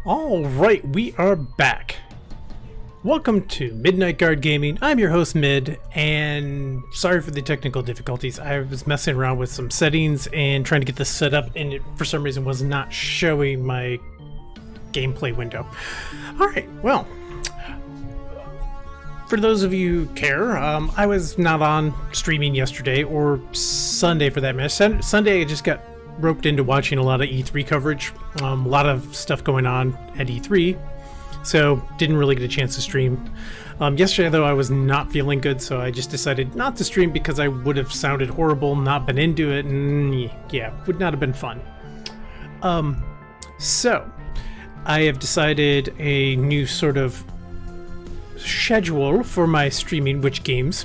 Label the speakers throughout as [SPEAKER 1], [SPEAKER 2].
[SPEAKER 1] All right, we are back. Welcome to Midnight Guard Gaming. I'm your host Mid, and sorry for the technical difficulties. I was messing around with some settings and trying to get this set up, and it for some reason was not showing my gameplay window. All right, well, for those of you who care, I was not on streaming yesterday or Sunday for that matter. Sunday I just got roped into watching a lot of E3 coverage, a lot of stuff going on at E3, so didn't really get a chance to stream. Yesterday though I was not feeling good, so I just decided not to stream because I would have sounded horrible, not been into it, and yeah, would not have been fun. So I have decided a new sort of schedule for my streaming, which games.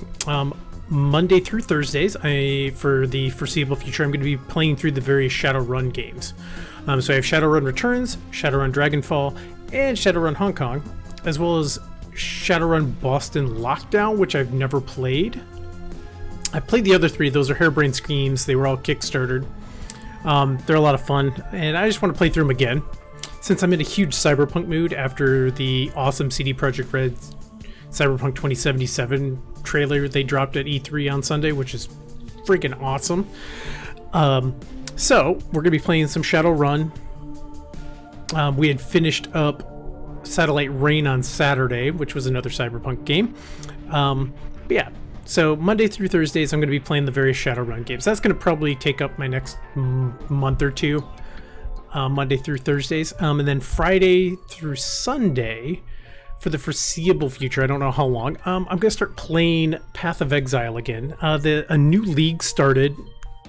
[SPEAKER 1] Monday through Thursdays, for the foreseeable future, I'm going to be playing through the various Shadowrun games. So I have Shadowrun Returns, Shadowrun Dragonfall, and Shadowrun Hong Kong, as well as Shadowrun Boston Lockdown, which I've never played. I played the other three. Those are Harebrained Schemes. They were all Kickstartered. They're a lot of fun, and I just want to play through them again. Since I'm in a huge cyberpunk mood after the awesome CD Projekt Red Cyberpunk 2077 trailer they dropped at E3 on Sunday, which is freaking awesome. So we're gonna be playing some Shadowrun. We had finished up Satellite Rain on Saturday, which was another Cyberpunk game. But yeah, so Monday through Thursdays I'm gonna be playing the various Shadowrun games. That's gonna probably take up my next month or two, Monday through Thursdays, and then Friday through Sunday for the foreseeable future, I don't know how long, I'm going to start playing Path of Exile again. A new league started,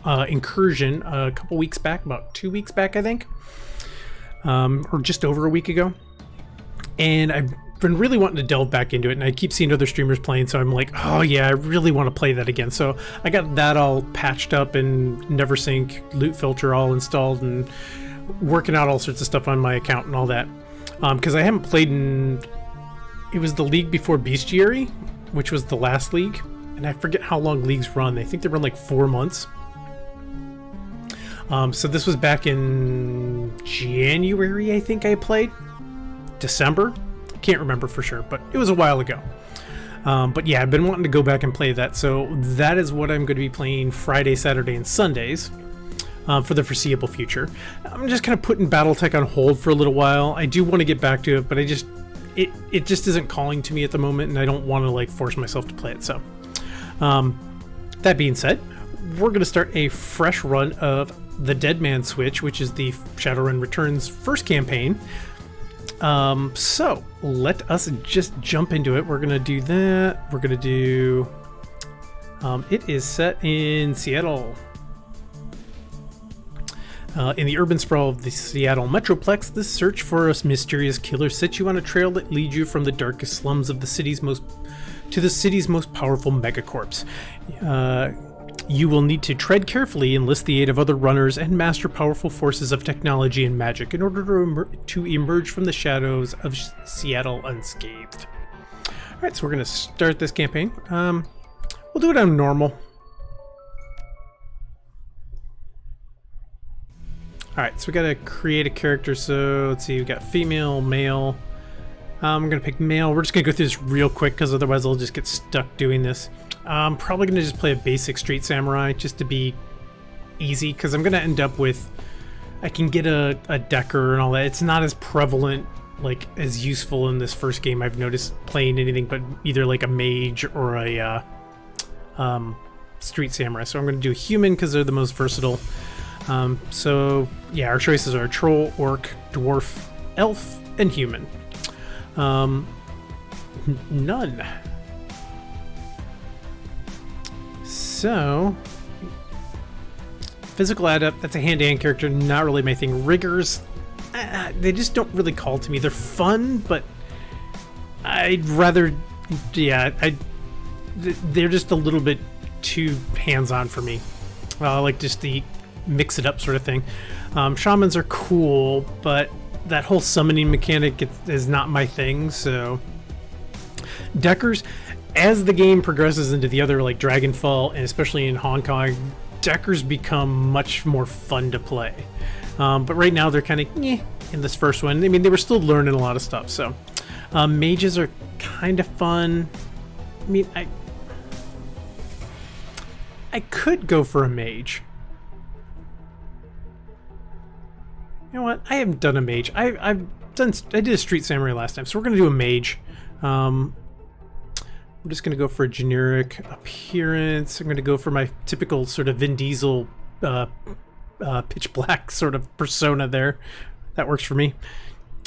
[SPEAKER 1] Incursion, a couple weeks back, about 2 weeks back, I think, or just over a week ago. And I've been really wanting to delve back into it, and I keep seeing other streamers playing, so I'm like, oh yeah, I really want to play that again. So I got that all patched up and NeverSync loot filter all installed and working out all sorts of stuff on my account and all that. Because I haven't played in... It was the league before Bestiary, which was the last league, and I forget how long leagues run. I think they run like 4 months. So this was back in January, I think I played. December? Can't remember for sure, but it was a while ago. But yeah, I've been wanting to go back and play that, so that is what I'm going to be playing Friday, Saturday, and Sundays for the foreseeable future. I'm just kind of putting Battletech on hold for a little while. I do want to get back to it, but it just isn't calling to me at the moment, and I don't want to like force myself to play it. So that being said, we're going to start a fresh run of the Dead Man Switch, which is the Shadowrun Returns first campaign. So let us just jump into it. We're going to do that. We're going to do it is set in Seattle. In the urban sprawl of the Seattle Metroplex, the search for a mysterious killer sets you on a trail that leads you from the darkest slums of the city's most powerful megacorps. You will need to tread carefully, enlist the aid of other runners, and master powerful forces of technology and magic in order to emerge from the shadows of Seattle unscathed. Alright, so we're going to start this campaign. We'll do it on normal. Alright, so we gotta create a character, so let's see, we got female, male. I'm gonna pick male. We're just gonna go through this real quick because otherwise I'll just get stuck doing this. I'm probably gonna just play a basic street samurai just to be easy, because I'm gonna end up with, I can get a decker and all that. It's not as prevalent, like as useful in this first game I've noticed playing anything but either like a mage or a street samurai. So I'm gonna do a human because they're the most versatile. So yeah, our choices are troll, orc, dwarf, elf, and human. None. So physical adept, that's a hand-to-hand character, not really my thing. Riggers, they just don't really call to me. They're fun, but I'd rather, yeah, they're just a little bit too hands-on for me. Like just the mix it up sort of thing. Shamans are cool, but that whole summoning mechanic is not my thing. So deckers, as the game progresses into the other like Dragonfall and especially in Hong Kong, Deckers become much more fun to play. But right now they're kind of in this first one. I mean, they were still learning a lot of stuff. So mages are kind of fun. I mean, I could go for a mage. You know what? I haven't done a mage. I did a street samurai last time, so we're gonna do a mage. I'm just gonna go for a generic appearance. I'm gonna go for my typical sort of Vin Diesel pitch black sort of persona there. That works for me.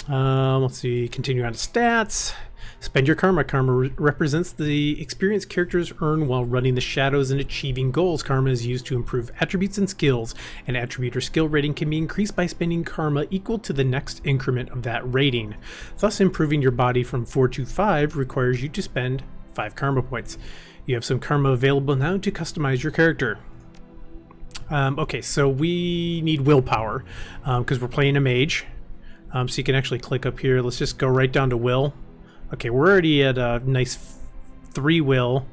[SPEAKER 1] Let's see. Continue on to stats. Spend your karma. Karma represents the experience characters earn while running the shadows and achieving goals. Karma is used to improve attributes and skills. An attribute or skill rating can be increased by spending karma equal to the next increment of that rating. Thus, improving your body from 4 to 5 requires you to spend 5 karma points. You have some karma available now to customize your character. Okay, so we need willpower because we're playing a mage. So you can actually click up here. Let's just go right down to will. Okay, we're already at a nice 3 will.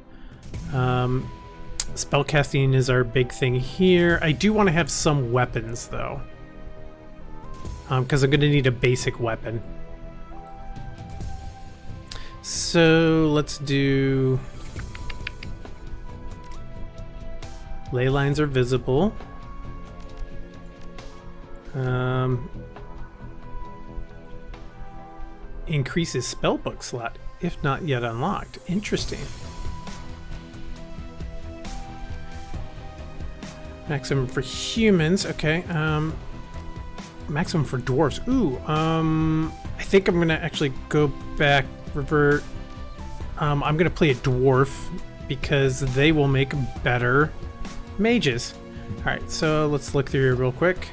[SPEAKER 1] Spellcasting is our big thing here. I do want to have some weapons, though. Because I'm going to need a basic weapon. So, let's do... Ley lines are visible. Increases spellbook slot, if not yet unlocked. Interesting. Maximum for humans. Okay. Maximum for dwarves. Ooh. I think I'm gonna actually go back, revert. I'm gonna play a dwarf because they will make better mages. All right. So let's look through here real quick.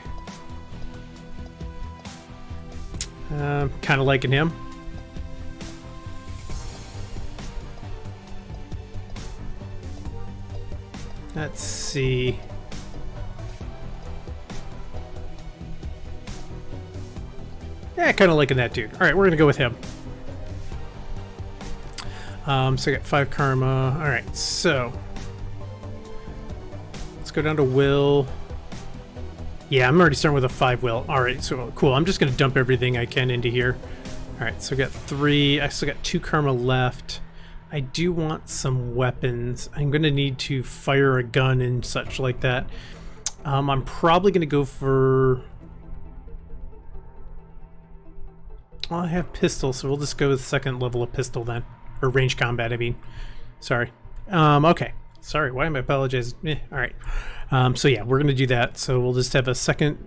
[SPEAKER 1] Kind of liking him. Let's see. Yeah, kind of liking that dude. All right, we're gonna go with him. So I got 5 karma. All right, so let's go down to will. Yeah, I'm already starting with a 5 will. All right, so cool. I'm just gonna dump everything I can into here. All right, so I got 3. I still got 2 karma left. I do want some weapons. I'm going to need to fire a gun and such like that. I'm probably going to go for... Well, I have pistol, so we'll just go with second level of pistol then. Or range combat, I mean. Sorry. Okay. Sorry, why am I apologizing? Alright. So yeah, we're going to do that. So we'll just have a second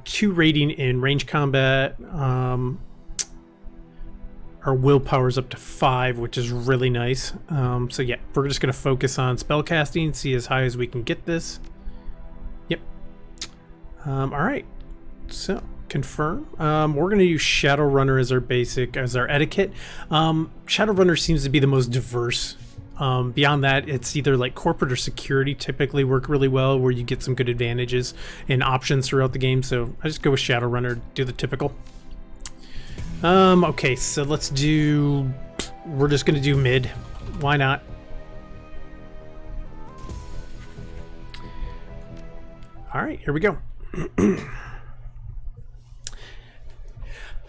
[SPEAKER 1] 2 rating in range combat. Our willpower's up to 5, which is really nice. So yeah, we're just going to focus on spellcasting, see as high as we can get this. Yep. Alright, so confirm. We're going to use Shadowrunner as our basic, as our etiquette. Shadowrunner seems to be the most diverse. Beyond that, it's either like corporate or security typically work really well, where you get some good advantages and options throughout the game. So I just go with Shadowrunner, do the typical. Okay, so let's do... We're just gonna do mid. Why not? Alright, here we go.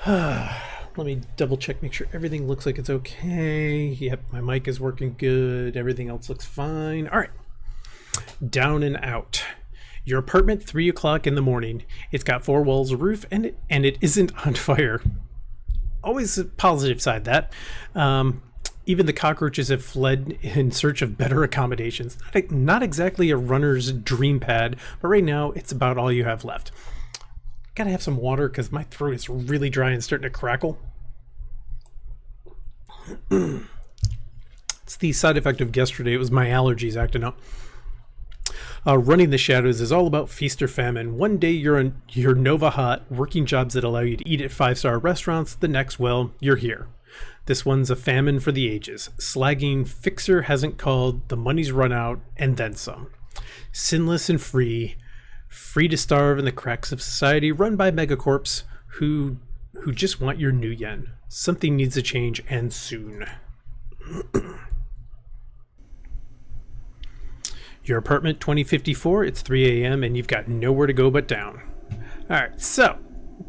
[SPEAKER 1] Let me double check, make sure everything looks like it's okay. Yep, my mic is working good. Everything else looks fine. Alright. Down and out. Your apartment, 3 o'clock in the morning. It's got 4 walls, a roof, and it isn't on fire. Always a positive side, that. Even the cockroaches have fled in search of better accommodations. Not exactly a runner's dream pad, but right now it's about all you have left. Gotta have some water because my throat is really dry and starting to crackle. It's the side effect of yesterday. It was my allergies acting up. Running the shadows is all about feast or famine. One day you're Nova Hot, working jobs that allow you to eat at 5-star restaurants. The next, well, you're here. This one's a famine for the ages. Slagging Fixer hasn't called, the money's run out, and then some. Sinless and free to starve in the cracks of society, run by megacorps who just want your new yen. Something needs to change, and soon. Your apartment 2054, it's 3 a.m. and you've got nowhere to go but down. Alright, so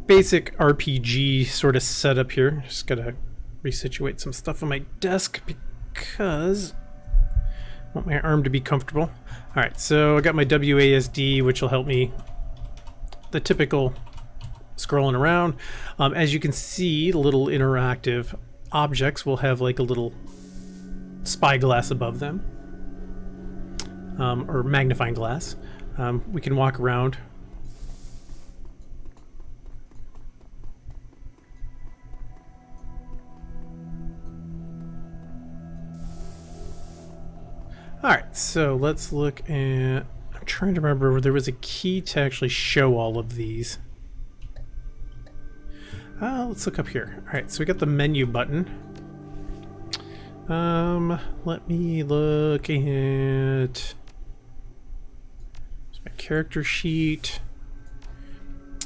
[SPEAKER 1] basic RPG sort of setup here. Just gotta resituate some stuff on my desk because I want my arm to be comfortable. Alright, so I got my WASD, which will help me the typical scrolling around. As you can see, little interactive objects will have like a little spyglass above them, or magnifying glass. We can walk around. Alright, so let's look at... I'm trying to remember where there was a key to actually show all of these. Let's look up here. Alright, so we got the menu button. Let me look at... There's my character sheet.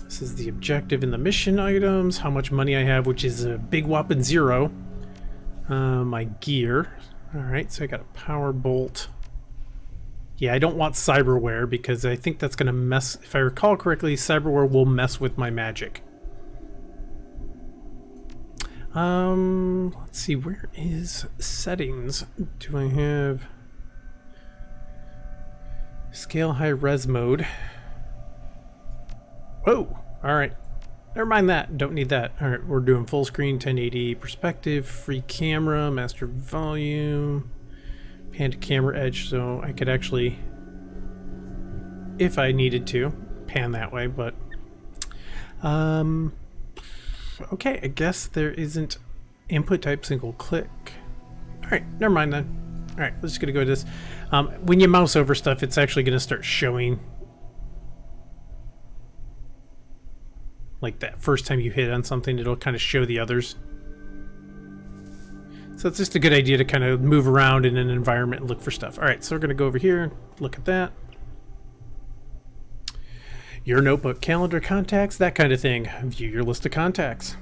[SPEAKER 1] This is the objective and the mission items. How much money I have, which is a big whopping 0. My gear. Alright, so I got a power bolt. Yeah, I don't want cyberware because I think that's going to mess... If I recall correctly, cyberware will mess with my magic. Let's see, where is settings? Do I have... Scale high res mode. Whoa! Alright. Never mind that. Don't need that. Alright, we're doing full screen, 1080 perspective, free camera, master volume, pan to camera edge, so I could actually, if I needed to, pan that way, but okay, I guess there isn't input type single click. Alright, never mind then. Alright, let's just gonna go to this. When you mouse over stuff, it's actually gonna start showing like that first time you hit on something, it'll kind of show the others. So it's just a good idea to kind of move around in an environment and look for stuff. Alright, so we're going to go over here, look at that. Your notebook, calendar, contacts, that kind of thing. View your list of contacts.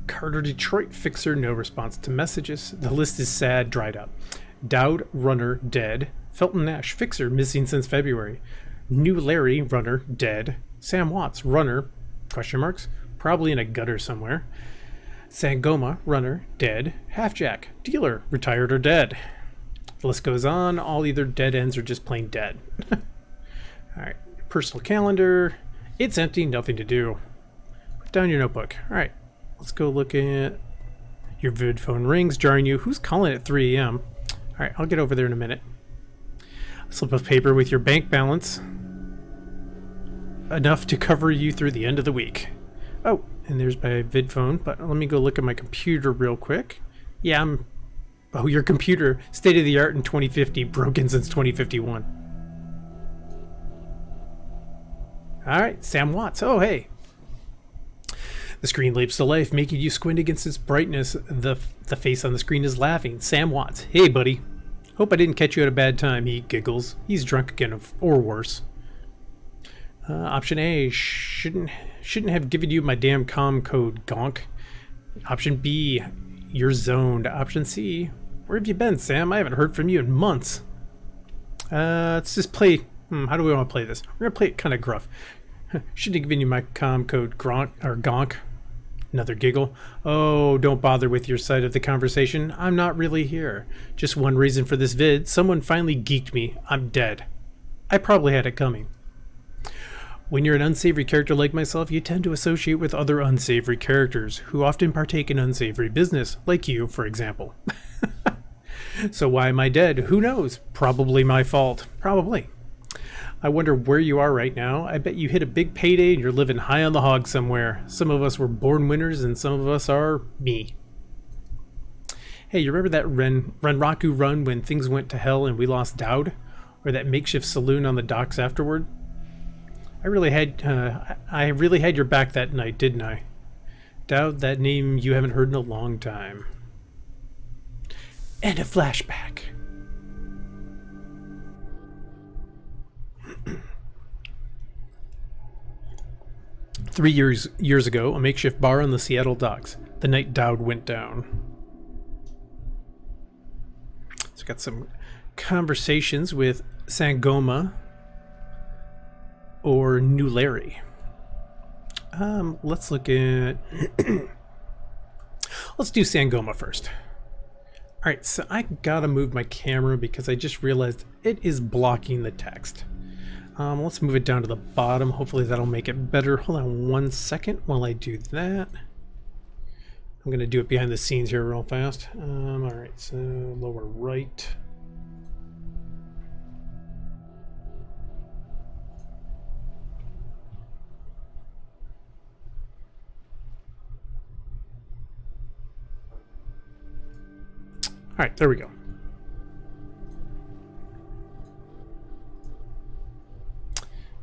[SPEAKER 1] Carter Detroit, fixer, no response to messages. The list is sad, dried up. Dowd, runner, dead. Felton Nash, fixer, missing since February. New Larry, runner, dead. Sam Watts, runner, question marks, probably in a gutter somewhere. Sangoma, runner, dead. Halfjack, dealer, retired or dead. The list goes on, all either dead ends or just plain dead. Alright, personal calendar. It's empty, nothing to do. Put down your notebook. Alright, let's go look at your vid phone rings, jarring you. Who's calling at 3 a.m.? Alright, I'll get over there in a minute. A slip of paper with your bank balance. Enough to cover you through the end of the week. Oh, and there's my vid phone, but let me go look at my computer real quick. Yeah, oh, your computer, state of the art in 2050, broken since 2051. Alright, Sam Watts. Oh, hey. The screen leaps to life, making you squint against its brightness. The face on the screen is laughing. Sam Watts. Hey, buddy. Hope I didn't catch you at a bad time. He giggles. He's drunk again, or worse. Option A, shouldn't have given you my damn comm code, gonk. Option B, you're zoned. Option C, where have you been, Sam? I haven't heard from you in months. Let's just play, how do we want to play this? We're gonna play it kind of gruff. Shouldn't have given you my comm code, gonk. Another giggle. Oh, don't bother with your side of the conversation. I'm not really here. Just one reason for this vid. Someone finally geeked me. I'm dead. I probably had it coming. When you're an unsavory character like myself, you tend to associate with other unsavory characters, who often partake in unsavory business, like you, for example. So why am I dead? Who knows? Probably my fault. Probably. I wonder where you are right now. I bet you hit a big payday and you're living high on the hog somewhere. Some of us were born winners and some of us are me. Hey, you remember that Renraku run when things went to hell and we lost Dowd? Or that makeshift saloon on the docks afterward? I really had your back that night, didn't I? Dowd, that name you haven't heard in a long time. And a flashback. Three years ago, a makeshift bar on the Seattle docks. The night Dowd went down. So got some conversations with Sangoma or New Larry. Let's look at... Let's do Sangoma first. Alright, so I gotta move my camera because I just realized it is blocking the text. Let's move it down to the bottom. Hopefully that'll make it better. Hold on 1 second while I do that. I'm gonna do it behind the scenes here real fast. Alright, so lower right. Alright, there we go.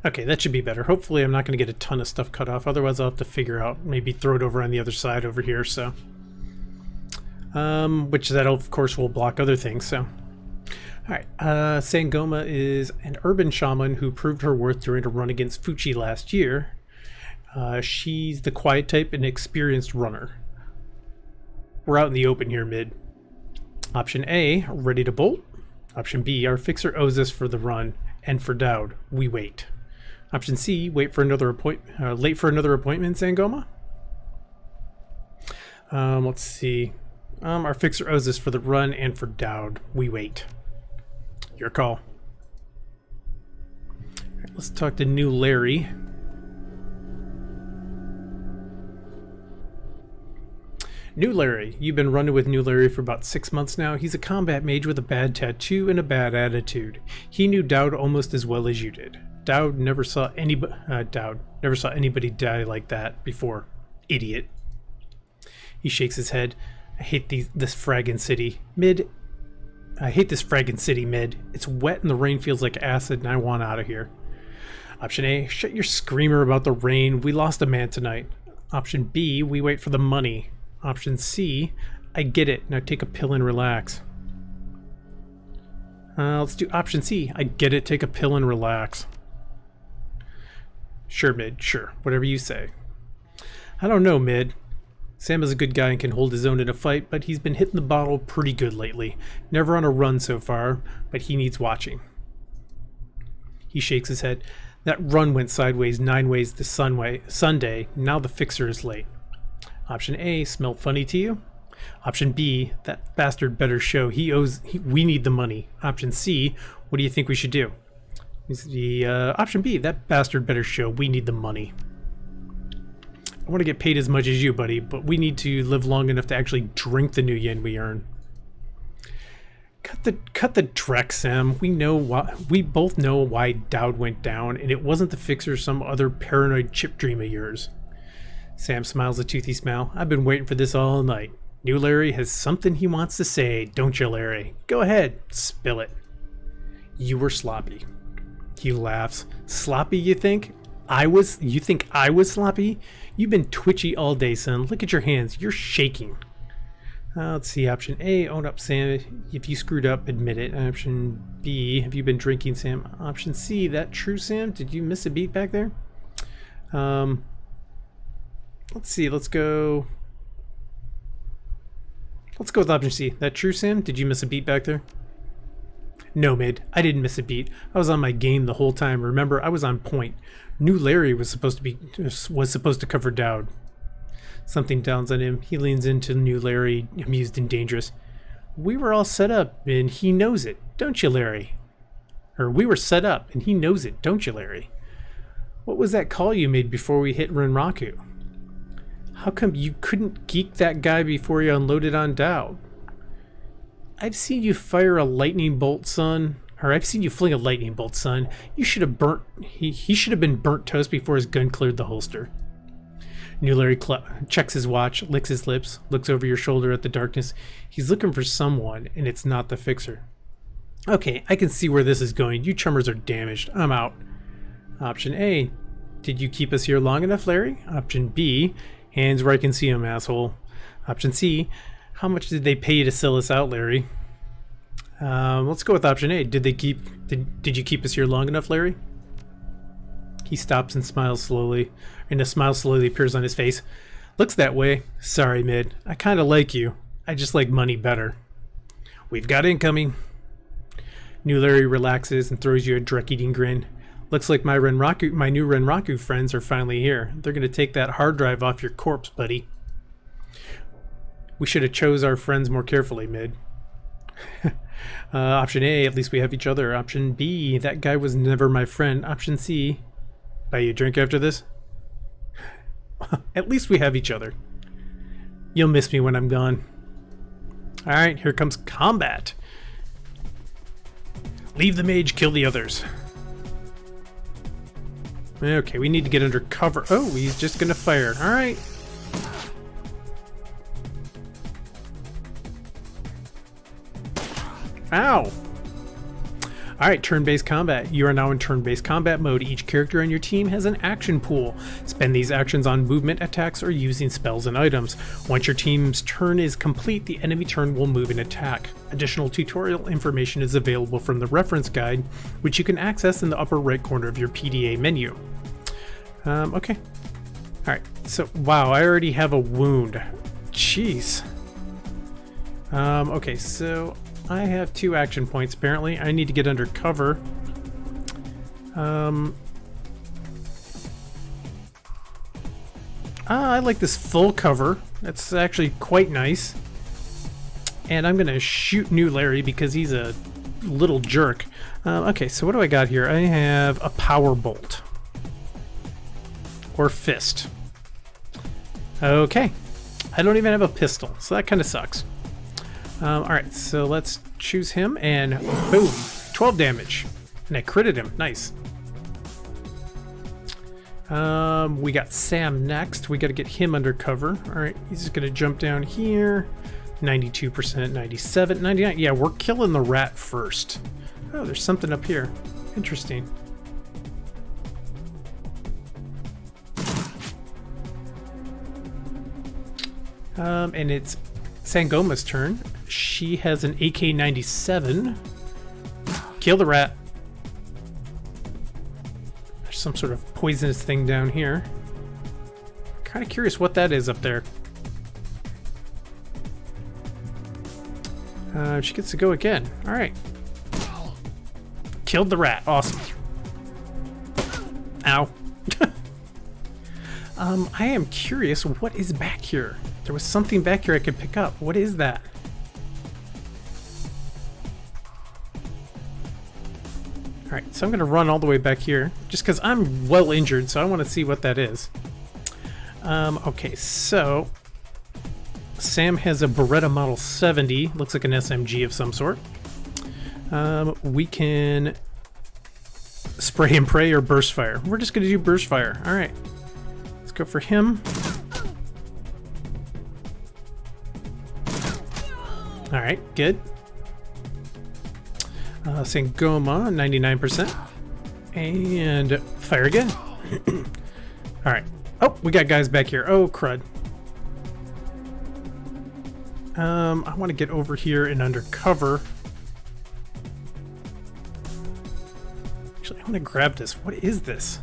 [SPEAKER 1] Okay, that should be better. Hopefully I'm not going to get a ton of stuff cut off. Otherwise I'll have to figure out, maybe throw it over on the other side over here, so. Which that of course will block other things, so. Alright, Sangoma is an urban shaman who proved her worth during a run against Fuchi last year. She's the quiet type and experienced runner. We're out in the open here, mid. Option A, ready to bolt. Option B, our fixer owes us for the run, and for Dowd, we wait. Option C, late for another appointment, Sangoma. Let's see. Our fixer owes us for the run, and for Dowd, we wait. Your call. All right, let's talk to New Larry. New Larry. You've been running with New Larry for about 6 months now. He's a combat mage with a bad tattoo and a bad attitude. He knew Dowd almost as well as you did. Dowd never saw anybody die like that before. Idiot. He shakes his head. I hate this fragging city. I hate this fragging city, mid. It's wet and the rain feels like acid and I want out of here. Option A, shut your screamer about the rain. We lost a man tonight. Option B, we wait for the money. Option C, I get it. Now take a pill and relax. Let's do option C. I get it. Take a pill and relax. Sure, mid. Sure. Whatever you say. I don't know, mid. Sam is a good guy and can hold his own in a fight, but he's been hitting the bottle pretty good lately. Never on a run so far, but he needs watching. He shakes his head. That run went sideways 9 ways this Sunday. Now the fixer is late. Option A, smell funny to you? Option B, that bastard better show. We need the money. Option C, what do you think we should do? Option B, that bastard better show. We need the money. I want to get paid as much as you, buddy, but we need to live long enough to actually drink the new yen we earn. Cut the dreck, Sam. We both know why Dowd went down, and it wasn't the fixer or some other paranoid chip dream of yours. Sam smiles a toothy smile. I've been waiting for this all night. New Larry has something he wants to say, don't you, Larry? Go ahead, spill it. You were sloppy. He laughs. Sloppy, you think? You think I was sloppy? You've been twitchy all day, son. Look at your hands. You're shaking. Let's see. Option A, own up, Sam. If you screwed up, admit it. Option B, have you been drinking, Sam? Option C, that true, Sam? Did you miss a beat back there? Let's see. Let's go with option C. That true, Sam? Did you miss a beat back there? No, mid. I didn't miss a beat. I was on my game the whole time. Remember, I was on point. New Larry was supposed to cover Dowd. Something dawns on him. He leans into New Larry, amused and dangerous. We were all set up, and he knows it, don't you, Larry? Or we were set up, and he knows it, don't you, Larry? What was that call you made before we hit Renraku? How come you couldn't geek that guy before you unloaded on Dowd? I've seen you fire a lightning bolt, son. Or I've seen you fling a lightning bolt, son. You should have burnt... He should have been burnt toast before his gun cleared the holster. New Larry checks his watch, licks his lips, looks over your shoulder at the darkness. He's looking for someone, and it's not the fixer. Okay, I can see where this is going. You chummers are damaged. I'm out. Option A. Did you keep us here long enough, Larry? Option B. Hands where I can see him, asshole. Option C. How much did they pay you to sell us out, Larry? Let's go with option A. Did you keep us here long enough, Larry? He stops and smiles slowly, and a smile slowly appears on his face. Looks that way. Sorry, mid. I kind of like you. I just like money better. We've got incoming. New Larry relaxes and throws you a Drek-eating grin. Looks like my new Renraku friends are finally here. They're going to take that hard drive off your corpse, buddy. We should have chose our friends more carefully, Mid. Option A, at least we have each other. Option B, that guy was never my friend. Option C, buy you a drink after this? At least we have each other. You'll miss me when I'm gone. Alright, here comes combat. Leave the mage, kill the others. Okay, we need to get under cover. Oh, he's just gonna fire. Alright. Ow! Alright, turn-based combat. You are now in turn-based combat mode. Each character on your team has an action pool. Spend these actions on movement, attacks, or using spells and items. Once your team's turn is complete, the enemy turn will move and attack. Additional tutorial information is available from the reference guide, which you can access in the upper right corner of your PDA menu. Okay. Alright, so, wow, I already have a wound. Jeez. Okay, so I have 2 action points, apparently. I need to get under cover. I like this full cover. That's actually quite nice. And I'm gonna shoot New Larry because he's a little jerk. Okay, so what do I got here? I have a power bolt. Or fist. Okay. I don't even have a pistol, so that kind of sucks. Alright, so let's choose him, and boom! 12 damage. And I critted him. Nice. We got Sam next. We got to get him under cover. Alright, he's just going to jump down here. 92%, 97, 99. Yeah, we're killing the rat first. Oh, there's something up here. Interesting. And it's Sangoma's turn. She has an AK-97. Kill the rat. There's some sort of poisonous thing down here. Kind of curious what that is up there. She gets to go again. Alright. Killed the rat. Awesome. Ow. I am curious what is back here. There was something back here I could pick up. What is that? Alright, so I'm going to run all the way back here, just because I'm well injured, so I want to see what that is. Okay, so Sam has a Beretta Model 70. Looks like an SMG of some sort. We can spray and pray or burst fire. We're just going to do burst fire. Alright, let's go for him. Alright, good. Sangoma, 99%. And fire again. Alright. Oh, we got guys back here. Oh, crud. I want to get over here and under cover. Actually, I want to grab this. What is this?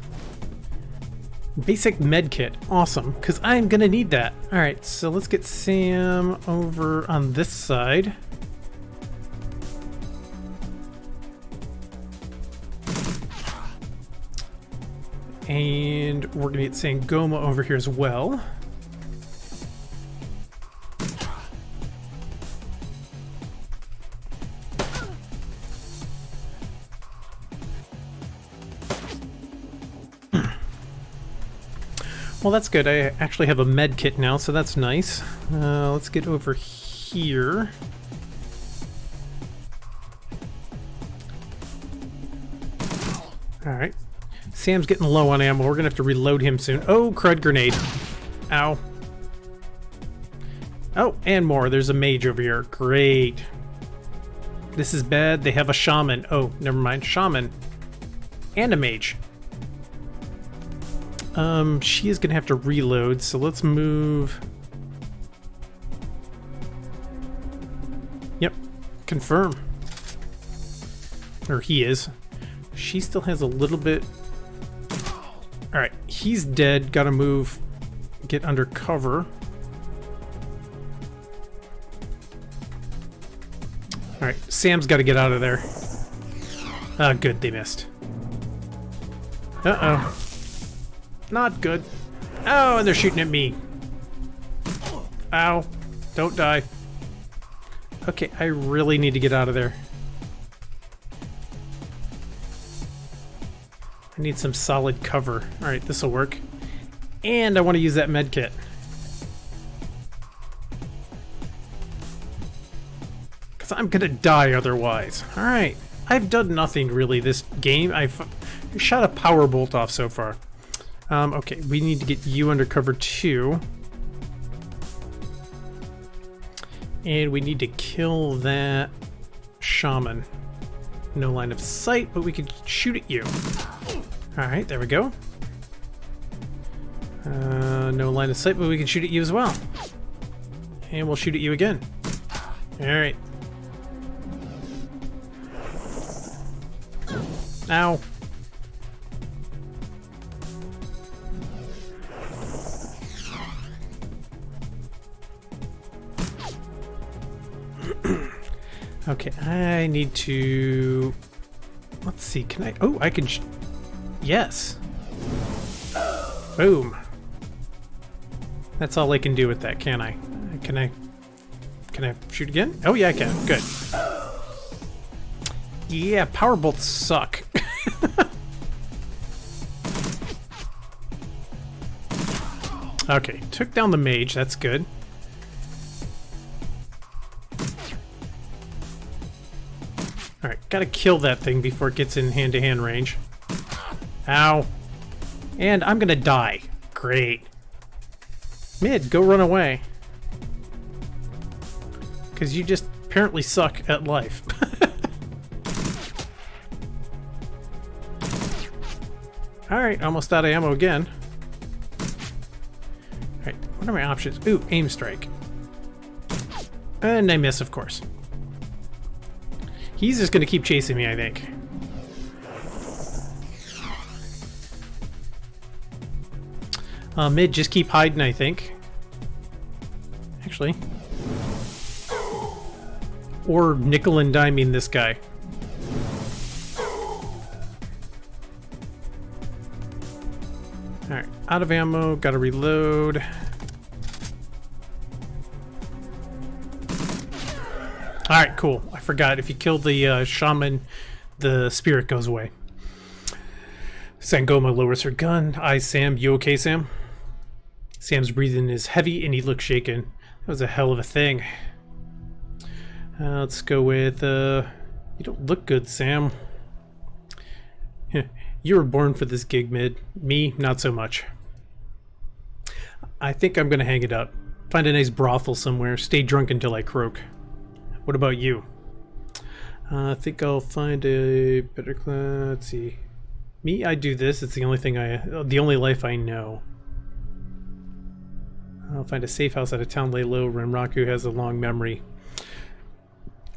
[SPEAKER 1] Basic med kit. Awesome, because I'm going to need that. Alright, so let's get Sam over on this side. And we're going to get Sangoma over here as well. Well, that's good. I actually have a med kit now, so that's nice. Let's get over here. Alright. Sam's getting low on ammo. We're going to have to reload him soon. Oh, crud grenade. Ow. Oh, and more. There's a mage over here. Great. This is bad. They have a shaman. Oh, never mind. Shaman. And a mage. She is going to have to reload, so let's move. Yep. Confirm. Or he is. She still has a little bit. Alright, he's dead. Gotta move. Get under cover. Alright, Sam's gotta get out of there. Ah, good, they missed. Uh-oh. Not good. Oh, and they're shooting at me. Ow. Don't die. Okay, I really need to get out of there. I need some solid cover. Alright, this'll work. And I want to use that med kit. Because I'm gonna die otherwise. Alright. I've done nothing really this game. I've shot a power bolt off so far. Okay, we need to get you under cover too. And we need to kill that shaman. No line of sight, but we could shoot at you. Alright, there we go. No line of sight, but we can shoot at you as well. And we'll shoot at you again. Alright. Ow. Okay, I need to... Let's see, can I... Oh, I can... Yes. Boom. That's all I can do with that, can I? Can I shoot again? Oh yeah, I can. Good. Yeah, power bolts suck. Okay, took down the mage, that's good. Alright, gotta kill that thing before it gets in hand-to-hand range. Ow. And I'm gonna die. Great. Mid, go run away. Because you just apparently suck at life. Alright, almost out of ammo again. Alright, what are my options? Ooh, aim strike. And I miss, of course. He's just gonna keep chasing me, I think. Mid, just keep hiding, I think. Actually. Or nickel and diming this guy. Alright, out of ammo, gotta reload. Alright, cool. I forgot, if you kill the shaman, the spirit goes away. Sangoma lowers her gun. Sam. You okay, Sam? Sam's breathing is heavy and he looks shaken. That was a hell of a thing. Let's go with, you don't look good, Sam. You were born for this gig, Mid. Me, not so much. I think I'm gonna hang it up. Find a nice brothel somewhere. Stay drunk until I croak. What about you? I think I'll find a better class. Let's see. Me, I do this. It's the only thing the only life I know. I'll find a safe house out of town, lay low. Renraku has a long memory.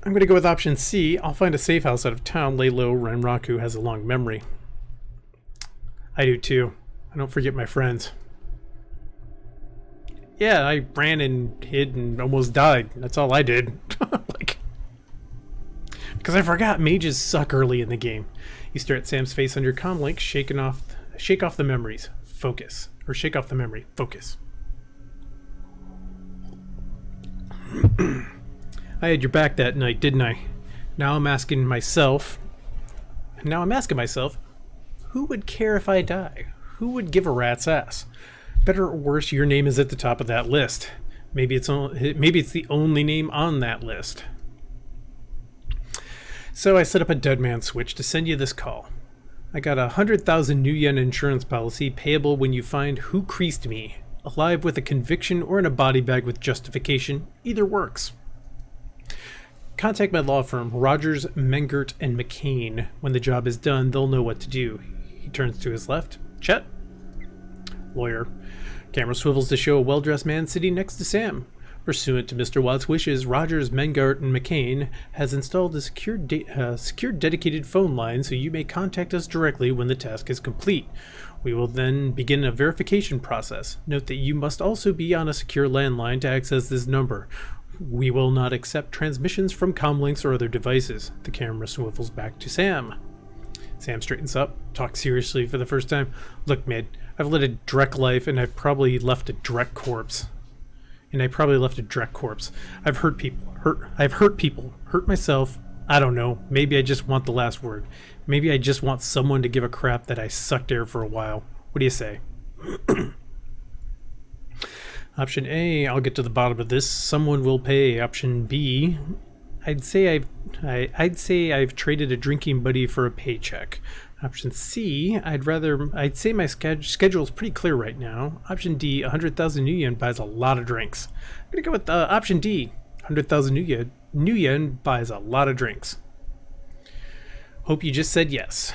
[SPEAKER 1] I'm going to go with option C. I'll find a safe house out of town, lay low. Renraku has a long memory. I do too. I don't forget my friends. Yeah, I ran and hid and almost died. That's all I did. Because I forgot mages suck early in the game. You stare at Sam's face on your comm link, shake off the memories. Focus. Or shake off the memory. Focus. I had your back that night, didn't I? Now I'm asking myself, who would care if I die? Who would give a rat's ass? Better or worse, your name is at the top of that list. Maybe it's the only name on that list. So I set up a dead man switch to send you this call. I got 100,000 new yen insurance policy payable when you find who creased me. Alive with a conviction or in a body bag with justification. Either works. Contact my law firm, Rogers, Mengert, and McCain. When the job is done, they'll know what to do. He turns to his left. Chet? Lawyer. Camera swivels to show a well-dressed man sitting next to Sam. Pursuant to Mr. Watt's wishes, Rogers, Mengart, and McCain has installed a secure dedicated phone line so you may contact us directly when the task is complete. We will then begin a verification process. Note that you must also be on a secure landline to access this number. We will not accept transmissions from comlinks or other devices. The camera swivels back to Sam. Sam straightens up, talks seriously for the first time. Look, Mid, I've led a Drek life, and I've probably left a Drek corpse. I've hurt people. Hurt myself. I don't know. Maybe I just want the last word. Maybe I just want someone to give a crap that I sucked air for a while. What do you say? Option A, I'll get to the bottom of this. Someone will pay. Option B, I'd say I've traded a drinking buddy for a paycheck. Option C, I'd say my schedule is pretty clear right now. Option D, 100,000 new yen buys a lot of drinks. I'm gonna go with option D, 100,000 new yen buys a lot of drinks. Hope you just said yes.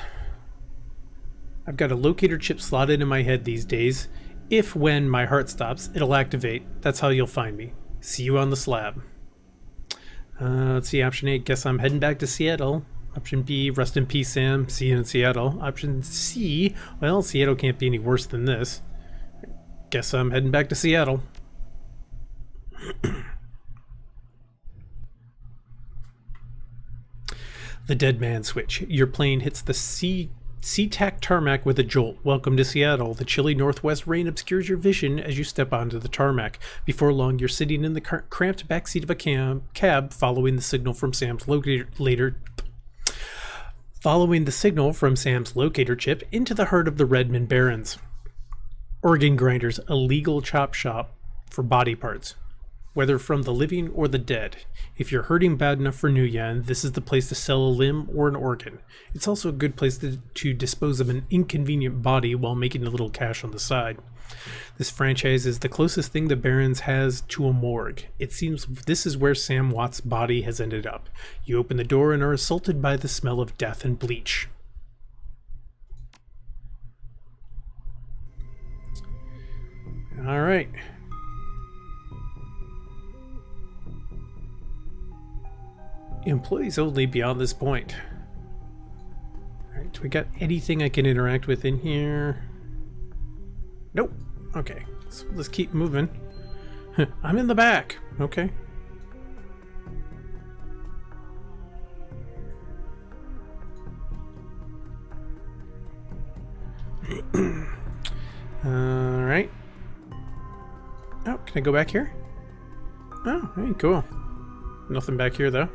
[SPEAKER 1] I've got a locator chip slotted in my head these days. If when my heart stops, it'll activate. That's how you'll find me. See you on the slab. Let's see, option A, guess I'm heading back to Seattle. Option B, rest in peace, Sam. See you in Seattle. Option C, well, Seattle can't be any worse than this. Guess I'm heading back to Seattle. The dead man switch. Your plane hits the SeaTac tarmac with a jolt. Welcome to Seattle. The chilly northwest rain obscures your vision as you step onto the tarmac. Before long, you're sitting in the cramped backseat of a cab following the signal from Sam's locator chip into the heart of the Redmond Barrens. Organ Grinders, a legal chop shop for body parts, whether from the living or the dead. If you're hurting bad enough for new yen, this is the place to sell a limb or an organ. It's also a good place to dispose of an inconvenient body while making a little cash on the side. This franchise is the closest thing the Barrens has to a morgue. It seems this is where Sam Watt's body has ended up. You open the door and are assaulted by the smell of death and bleach. All right. Employees only beyond this point. Alright, do we got anything I can interact with in here? Nope. Okay, so let's keep moving. I'm in the back. Okay. Alright. Oh, can I go back here? Oh, hey, cool. Nothing back here, though.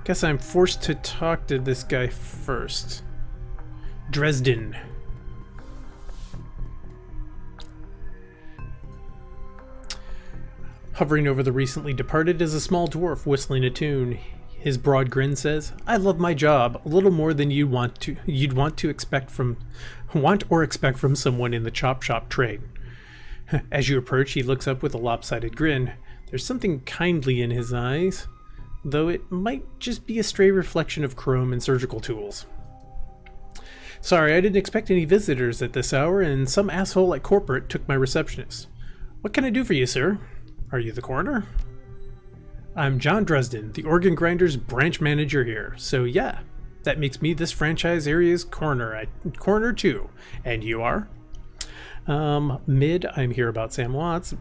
[SPEAKER 1] Guess I'm forced to talk to this guy first. Dresden. Hovering over the recently departed is a small dwarf whistling a tune. His broad grin says, "I love my job a little more than you'd want or expect from someone in the chop shop trade." As you approach, he looks up with a lopsided grin. There's something kindly in his eyes, though it might just be a stray reflection of chrome and surgical tools. "Sorry, I didn't expect any visitors at this hour, and some asshole at corporate took my receptionist. What can I do for you, sir? Are you the coroner?" "I'm John Dresden, the Organ Grinders branch manager here. So yeah, that makes me this franchise area's coroner. Coroner too. And you are?" Mid, I'm here about Sam Watts.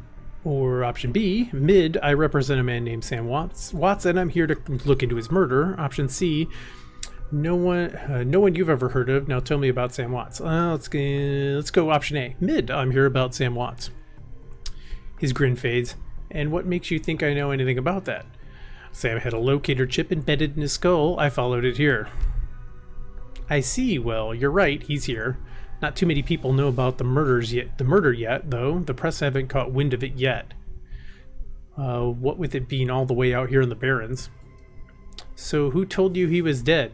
[SPEAKER 1] Or option B, Mid, I represent a man named Sam Watts, and I'm here to look into his murder. Option C, no one you've ever heard of. Now tell me about Sam Watts. Let's go option A, Mid, I'm here about Sam Watts. His grin fades. "And what makes you think I know anything about that?" "Sam had a locator chip embedded in his skull. I followed it here." "I see. Well, you're right. He's here. Not too many people know about the murder yet, though. The press haven't caught wind of it yet. What with it being all the way out here in the Barrens." "So who told you he was dead?"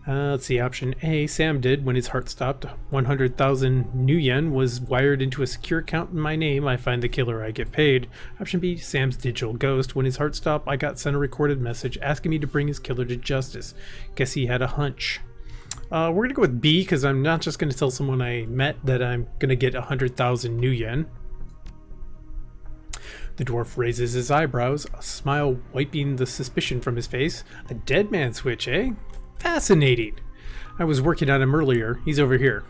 [SPEAKER 1] Let's see, option A, Sam did when his heart stopped. 100,000 new yen was wired into a secure account in my name. I find the killer, I get paid. Option B, Sam's digital ghost. When his heart stopped, I got sent a recorded message asking me to bring his killer to justice. Guess he had a hunch. We're going to go with B, because I'm not just going to tell someone I met that I'm going to get 100,000 new yen. The dwarf raises his eyebrows, a smile wiping the suspicion from his face. A dead man switch, eh? Fascinating. I was working on him earlier. He's over here.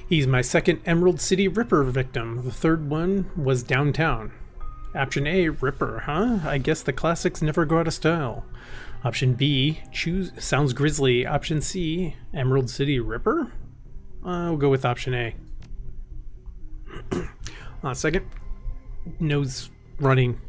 [SPEAKER 1] He's my second Emerald City Ripper victim. The third one was downtown. Option A, Ripper, huh? I guess the classics never go out of style. Option B, sounds grisly. Option C, Emerald City Ripper? We'll go with option A. Second. Nose running.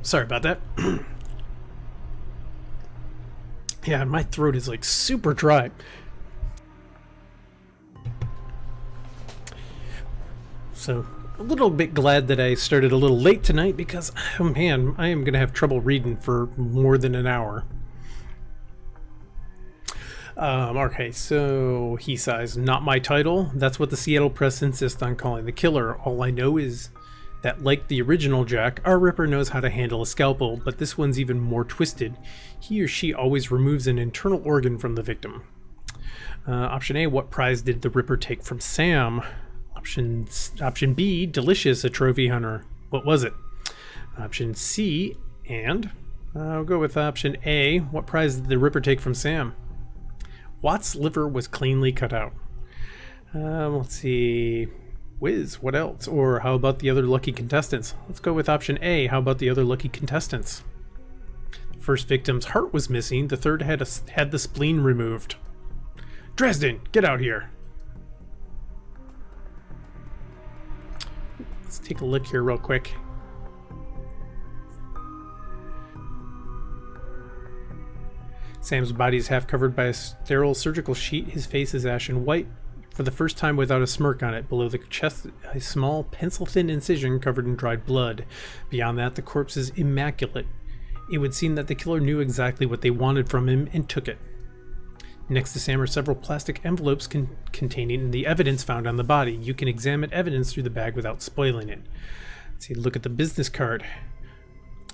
[SPEAKER 1] Sorry about that. Yeah, my throat is like super dry. So a little bit glad that I started a little late tonight because, oh man, I am going to have trouble reading for more than an hour. Okay, so he sighs, not my title. That's what the Seattle Press insists on calling the killer. All I know is that, like the original Jack, our Ripper knows how to handle a scalpel, but this one's even more twisted. He or she always removes an internal organ from the victim. Option A, what prize did the Ripper take from Sam? Option B, delicious, a trophy hunter. What was it? Option C, and I'll go with option A, what prize did the Ripper take from Sam? Watt's liver was cleanly cut out. Let's see. Whiz, what else? Or how about the other lucky contestants? Let's go with option A. How about the other lucky contestants? The first victim's heart was missing. The third had the spleen removed. Dresden, get out here. Let's take a look here real quick. Sam's body is half covered by a sterile surgical sheet. His face is ashen white. For the first time without a smirk on it. Below the chest, a small pencil-thin incision covered in dried blood. Beyond that, the corpse is immaculate. It would seem that the killer knew exactly what they wanted from him and took it. Next to Sam are several plastic envelopes containing the evidence found on the body. You can examine evidence through the bag without spoiling it. Let's see, look at the business card.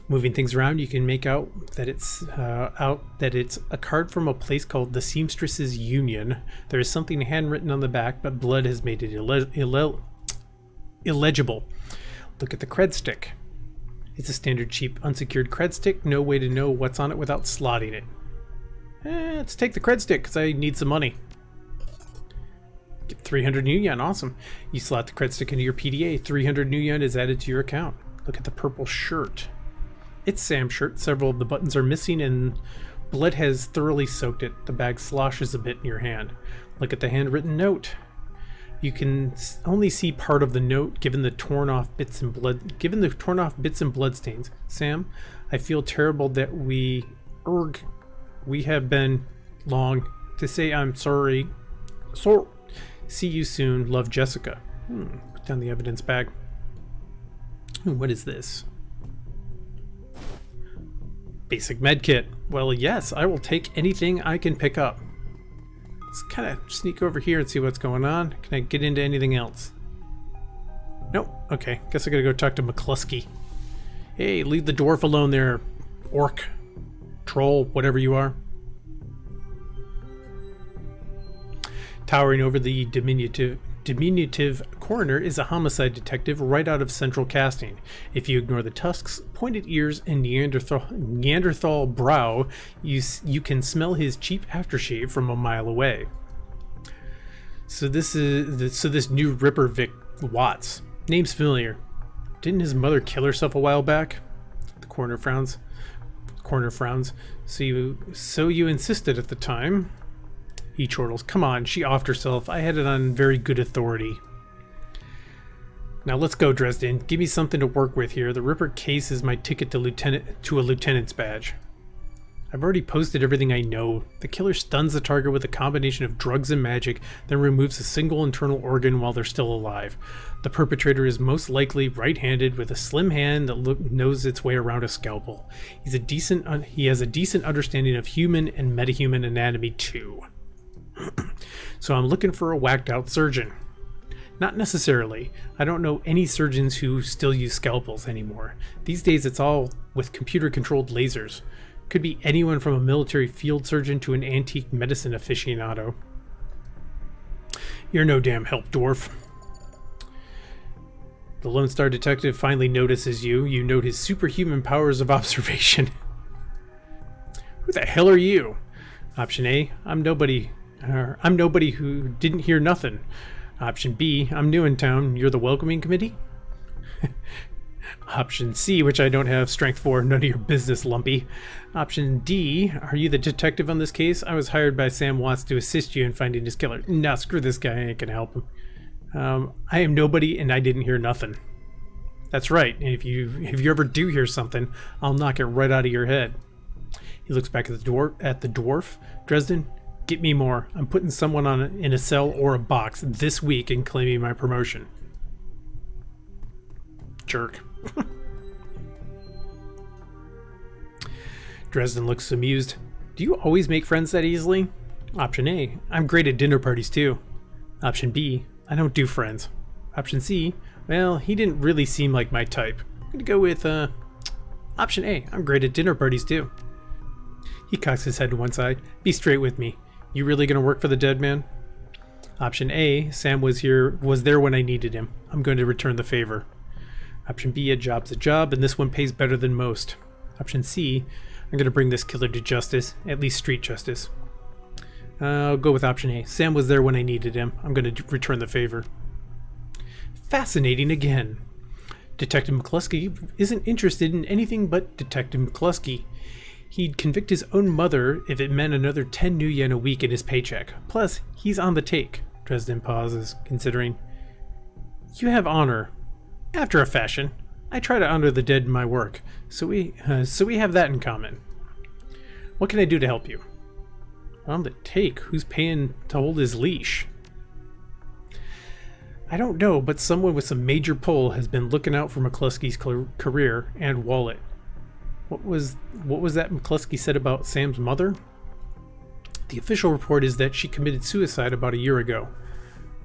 [SPEAKER 1] Moving things around, you can make out that it's a card from a place called the Seamstresses Union. There is something handwritten on the back, but blood has made it illegible. Look at the cred stick. It's a standard cheap unsecured cred stick. No way to know what's on it without slotting it. Let's take the cred stick because I need some money. Get 300 new yen. Awesome. You slot the cred stick into your PDA. 300 new yen is added to your account. Look at the purple shirt. It's Sam's shirt. Several of the buttons are missing and blood has thoroughly soaked it. The bag sloshes a bit in your hand. Look at the handwritten note. You can only see part of the note given the torn off bits and blood stains. Sam, I feel terrible that we have been long to say I'm sorry. See you soon. Love, Jessica. Put down the evidence bag. What is this? Basic med kit. Well, yes, I will take anything I can pick up. Let's kind of sneak over here and see what's going on. Can I get into anything else? Nope. Okay, guess I gotta go talk to McCluskey. Hey, leave the dwarf alone there, orc, troll, whatever you are. Towering over the diminutive coroner is a homicide detective right out of Central Casting. If you ignore the tusks, pointed ears, and Neanderthal brow, you can smell his cheap aftershave from a mile away. So this new Ripper Vic Watts. Name's familiar. Didn't his mother kill herself a while back? The coroner frowns. So you insisted at the time. He chortles, come on, she offed herself. I had it on very good authority. Now let's go, Dresden. Give me something to work with here. The Ripper case is my ticket to a lieutenant's badge. I've already posted everything I know. The killer stuns the target with a combination of drugs and magic, then removes a single internal organ while they're still alive. The perpetrator is most likely right-handed with a slim hand that knows its way around a scalpel. He has a decent understanding of human and metahuman anatomy too. So I'm looking for a whacked out surgeon. Not necessarily. I don't know any surgeons who still use scalpels anymore. These days it's all with computer controlled lasers. Could be anyone from a military field surgeon to an antique medicine aficionado. You're no damn help, dwarf. The Lone Star detective finally notices you. You note his superhuman powers of observation. Who the hell are you? Option A, I'm nobody who didn't hear nothing. Option B, I'm new in town. You're the welcoming committee? Option C, which I don't have strength for, none of your business, lumpy. Option D, are you the detective on this case? I was hired by Sam Watts to assist you in finding his killer. Nah, screw this guy, I ain't gonna help him. I am nobody and I didn't hear nothing. That's right, if you ever do hear something, I'll knock it right out of your head. He looks back at the dwarf. Dresden, get me more. I'm putting someone in a cell or a box this week and claiming my promotion. Jerk. Dresden looks amused. Do you always make friends that easily? Option A, I'm great at dinner parties too. Option B, I don't do friends. Option C, well, he didn't really seem like my type. I'm gonna go with option A, I'm great at dinner parties too. He cocks his head to one side. Be straight with me. You really gonna work for the dead man? Option A, Sam was there when I needed him. I'm going to return the favor. Option B, a job's a job, and this one pays better than most. Option C, I'm going to bring this killer to justice, at least street justice. I'll go with option A. Sam was there when I needed him. I'm going to return the favor. Fascinating again. Detective McCluskey isn't interested in anything but Detective McCluskey. He'd convict his own mother if it meant another 10 new yen a week in his paycheck. Plus, he's on the take. Dresden pauses, considering. You have honor. After a fashion. I try to honor the dead in my work, so we have that in common. What can I do to help you? On the take. Who's paying to hold his leash? I don't know, but someone with some major pull has been looking out for McCluskey's career and wallet. What was that McCluskey said about Sam's mother? The official report is that she committed suicide about a year ago.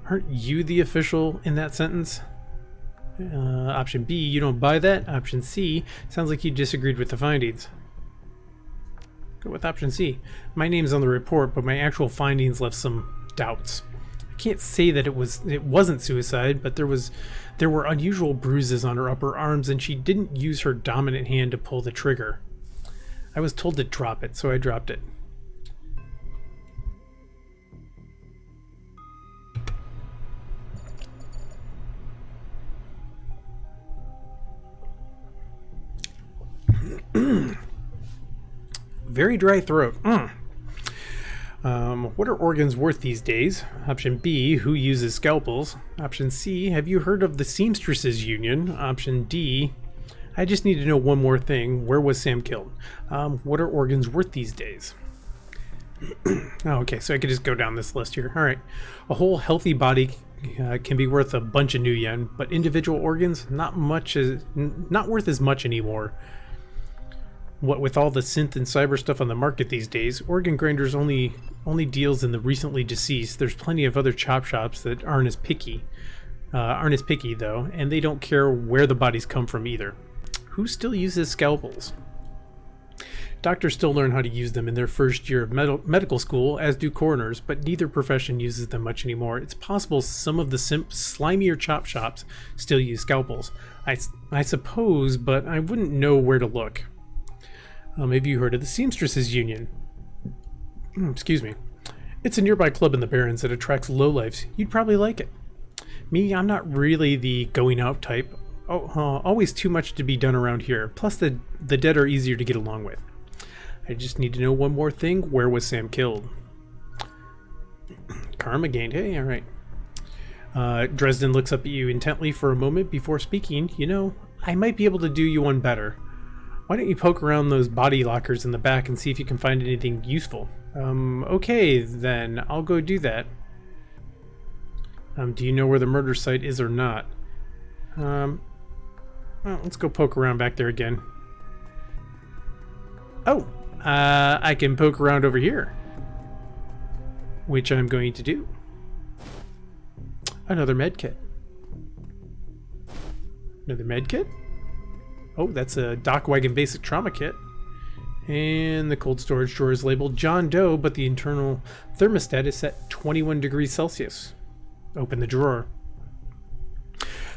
[SPEAKER 1] Aren't you the official in that sentence? Option B, you don't buy that. Option C, sounds like you disagreed with the findings. Go with option C. My name's on the report, but my actual findings left some doubts. I can't say that it wasn't suicide, but there were unusual bruises on her upper arms, and she didn't use her dominant hand to pull the trigger. I was told to drop it, so I dropped it. Very dry throat. What are organs worth these days? Option B, who uses scalpels? Option C, have you heard of the Seamstresses Union? Option D, I just need to know one more thing. Where was Sam killed? What are organs worth these days? Oh, okay, so I could just go down this list here. All right. A whole healthy body can be worth a bunch of new yen, but individual organs, not worth as much anymore. What with all the synth and cyber stuff on the market these days, organ grinders only deals in the recently deceased. There's plenty of other chop shops that aren't as picky though, and they don't care where the bodies come from either. Who still uses scalpels? Doctors still learn how to use them in their first year of medical school, as do coroners, but neither profession uses them much anymore. It's possible some of the slimier chop shops still use scalpels. I suppose, but I wouldn't know where to look. Maybe you heard of the Seamstresses Union. Excuse me. It's a nearby club in the Barrens that attracts lowlifes. You'd probably like it. Me, I'm not really the going out type. Always too much to be done around here. Plus the dead are easier to get along with. I just need to know one more thing. Where was Sam killed? Karma gained. Hey, alright. Dresden looks up at you intently for a moment before speaking. You know, I might be able to do you one better. Why don't you poke around those body lockers in the back and see if you can find anything useful? Okay, then. I'll go do that. Do you know where the murder site is or not? Well, let's go poke around back there again. Oh! I can poke around over here. Which I'm going to do. Another med kit. Another med kit? Oh, that's a Dock Wagon Basic Trauma Kit. And the cold storage drawer is labeled John Doe, but the internal thermostat is set 21 degrees Celsius. Open the drawer.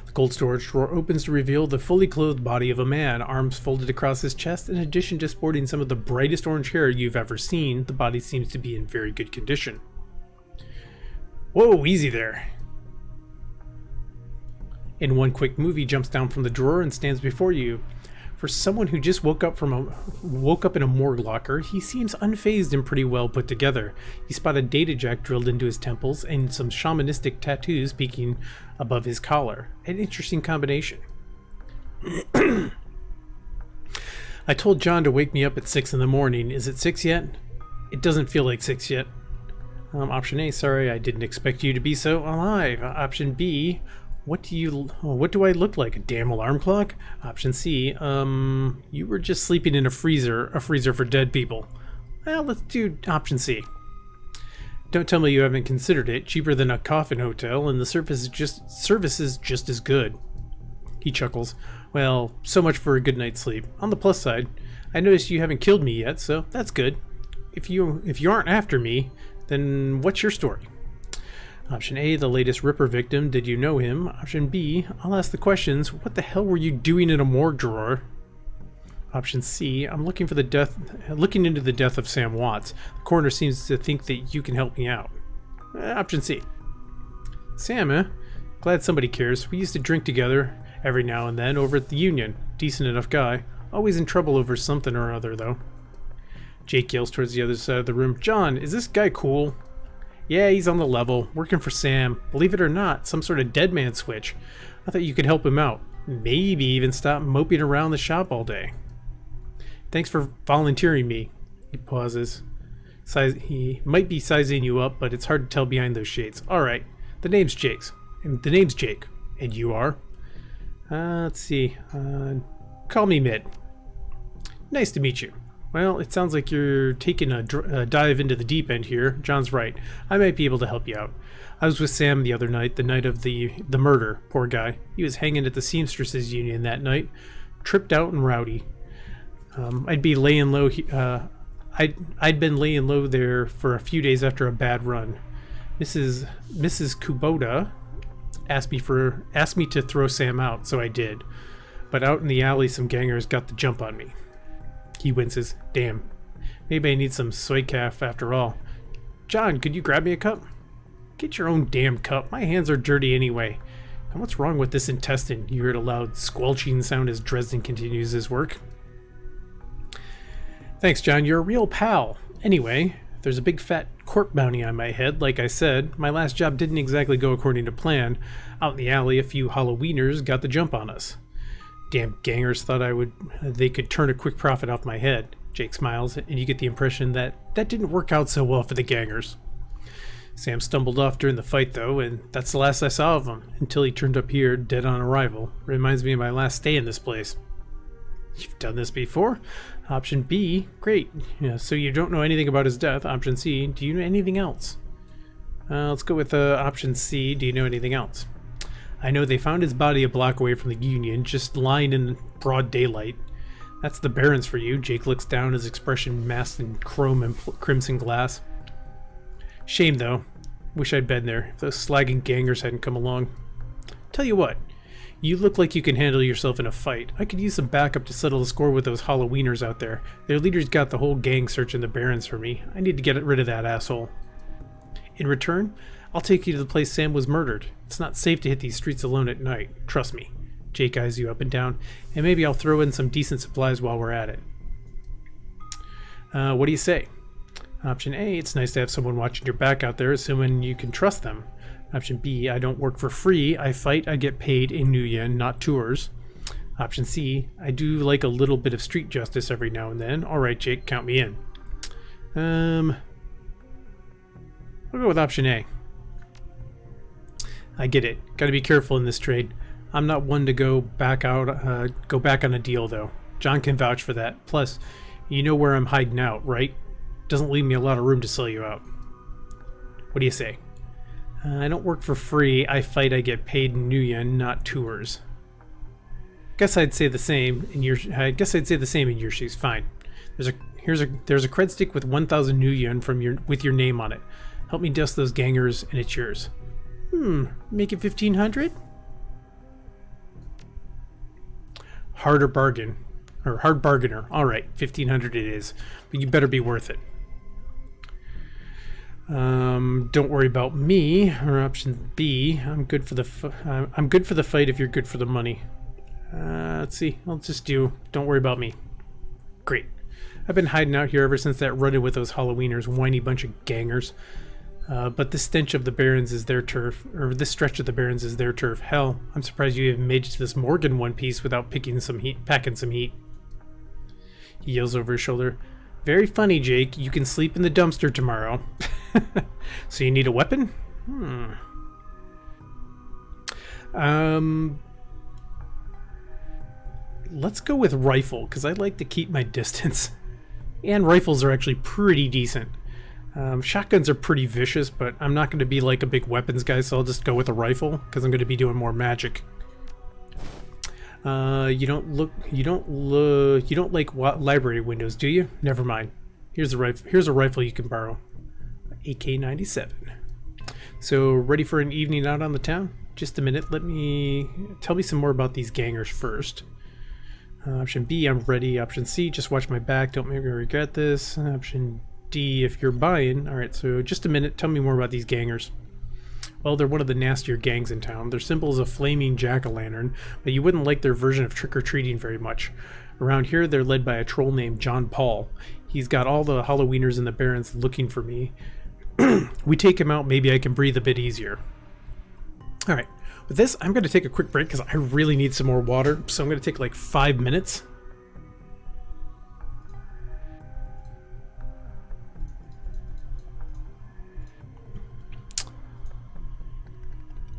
[SPEAKER 1] The cold storage drawer opens to reveal the fully clothed body of a man, arms folded across his chest. In addition to sporting some of the brightest orange hair you've ever seen, the body seems to be in very good condition. Whoa, easy there. In one quick move, he jumps down from the drawer and stands before you. For someone who just woke up in a morgue locker, he seems unfazed and pretty well put together. You spot a data jack drilled into his temples and some shamanistic tattoos peeking above his collar. An interesting combination. I told John to wake me up at 6 in the morning. Is it 6 yet? It doesn't feel like 6 yet. Option A, sorry, I didn't expect you to be so alive. Option B, what do I look like? A damn alarm clock? Option C, you were just sleeping in a freezer for dead people. Well, let's do option C. Don't tell me you haven't considered it. Cheaper than a coffin hotel, and the service is just as good. He chuckles. Well, so much for a good night's sleep. On the plus side, I noticed you haven't killed me yet, so that's good. If you aren't after me, then what's your story? Option A, the latest Ripper victim. Did you know him? Option B, I'll ask the questions. What the hell were you doing in a morgue drawer? Option C, I'm looking into the death of Sam Watts. The coroner seems to think that you can help me out. Option C. Sam, eh? Glad somebody cares. We used to drink together every now and then over at the Union. Decent enough guy. Always in trouble over something or other, though. Jake yells towards the other side of the room. John, is this guy cool? Yeah, he's on the level, working for Sam. Believe it or not, some sort of dead man switch. I thought you could help him out. Maybe even stop moping around the shop all day. Thanks for volunteering me. He pauses. He might be sizing you up, but it's hard to tell behind those shades. Alright, the name's Jake. And you are? Let's see. Call me Mid. Nice to meet you. Well, it sounds like you're taking a dive into the deep end here. John's right. I might be able to help you out. I was with Sam the other night, the night of the murder. Poor guy. He was hanging at the Seamstresses Union that night. Tripped out and rowdy. I'd been laying low there for a few days after a bad run. Mrs. Kubota asked me to throw Sam out, so I did. But out in the alley, some gangers got the jump on me. He winces. Damn. Maybe I need some soy calf after all. John, could you grab me a cup? Get your own damn cup. My hands are dirty anyway. And what's wrong with this intestine? You heard a loud squelching sound as Dresden continues his work. Thanks, John. You're a real pal. Anyway, there's a big fat court bounty on my head. Like I said, my last job didn't exactly go according to plan. Out in the alley, a few Halloweeners got the jump on us. Damn gangers thought they could turn a quick profit off my head. Jake smiles, and you get the impression that didn't work out so well for the gangers. Sam stumbled off during the fight, though, and that's the last I saw of him, until he turned up here, dead on arrival. Reminds me of my last stay in this place. You've done this before? Option B, great. Yeah, so you don't know anything about his death. Option C, do you know anything else? Let's go with option C, do you know anything else? I know they found his body a block away from the Union, just lying in broad daylight. That's the Barrens for you. Jake looks down, his expression masked in chrome and crimson glass. Shame, though. Wish I'd been there, if those slagging gangers hadn't come along. Tell you what, you look like you can handle yourself in a fight. I could use some backup to settle the score with those Halloweeners out there. Their leader's got the whole gang searching the Barrens for me. I need to get rid of that asshole. In return, I'll take you to the place Sam was murdered. It's not safe to hit these streets alone at night. Trust me. Jake eyes you up and down, and maybe I'll throw in some decent supplies while we're at it. What do you say? Option A, it's nice to have someone watching your back out there, assuming you can trust them. Option B, I don't work for free. I fight, I get paid in New Yen, not tours. Option C, I do like a little bit of street justice every now and then. Alright, Jake, count me in. I'll go with option A. I get it. Gotta be careful in this trade. I'm not one to go back on a deal, though. John can vouch for that. Plus, you know where I'm hiding out, right? Doesn't leave me a lot of room to sell you out. What do you say? I don't work for free. I fight, I get paid in New Yen, not tours. Guess I'd say the same in your shoes. Fine. There's a cred stick with 1,000 new yuan with your name on it. Help me dust those gangers, and it's yours. Make it 1,500. Harder bargain, or hard bargainer. All right, 1,500 it is, but you better be worth it. Don't worry about me. Or option B. I'm good for the fight if you're good for the money. Let's see. I'll just do. Don't worry about me. Great. I've been hiding out here ever since that run-in with those Halloweeners, whiny bunch of gangers. But this stench of the Barrens is their turf, or this stretch of the Barrens is their turf. Hell, I'm surprised you even made it to this Morgan one piece without packing some heat. He yells over his shoulder. Very funny, Jake. You can sleep in the dumpster tomorrow. So you need a weapon? Let's go with rifle, because I like to keep my distance. And rifles are actually pretty decent. Shotguns are pretty vicious, but I'm not going to be like a big weapons guy, so I'll just go with a rifle, because I'm going to be doing more magic. You don't like library windows, do you? Never mind. Here's a rifle you can borrow. AK-97. So, ready for an evening out on the town? Just a minute. Tell me some more about these gangers first. Option B, I'm ready. Option C, just watch my back. Don't make me regret this. Option D, if you're buying. All right. So, just a minute. Tell me more about these gangers. Well, they're one of the nastier gangs in town. Their symbol is a flaming jack-o'-lantern, but you wouldn't like their version of trick-or-treating very much. Around here, they're led by a troll named John Paul. He's got all the Halloweeners in the Barrens looking for me. We take him out, maybe I can breathe a bit easier. All right. With this, I'm going to take a quick break because I really need some more water, so I'm going to take like 5 minutes.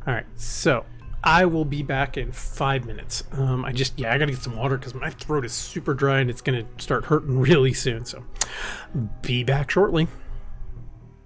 [SPEAKER 1] Alright, so I will be back in 5 minutes. I gotta get some water because my throat is super dry and it's gonna start hurting really soon, so be back shortly.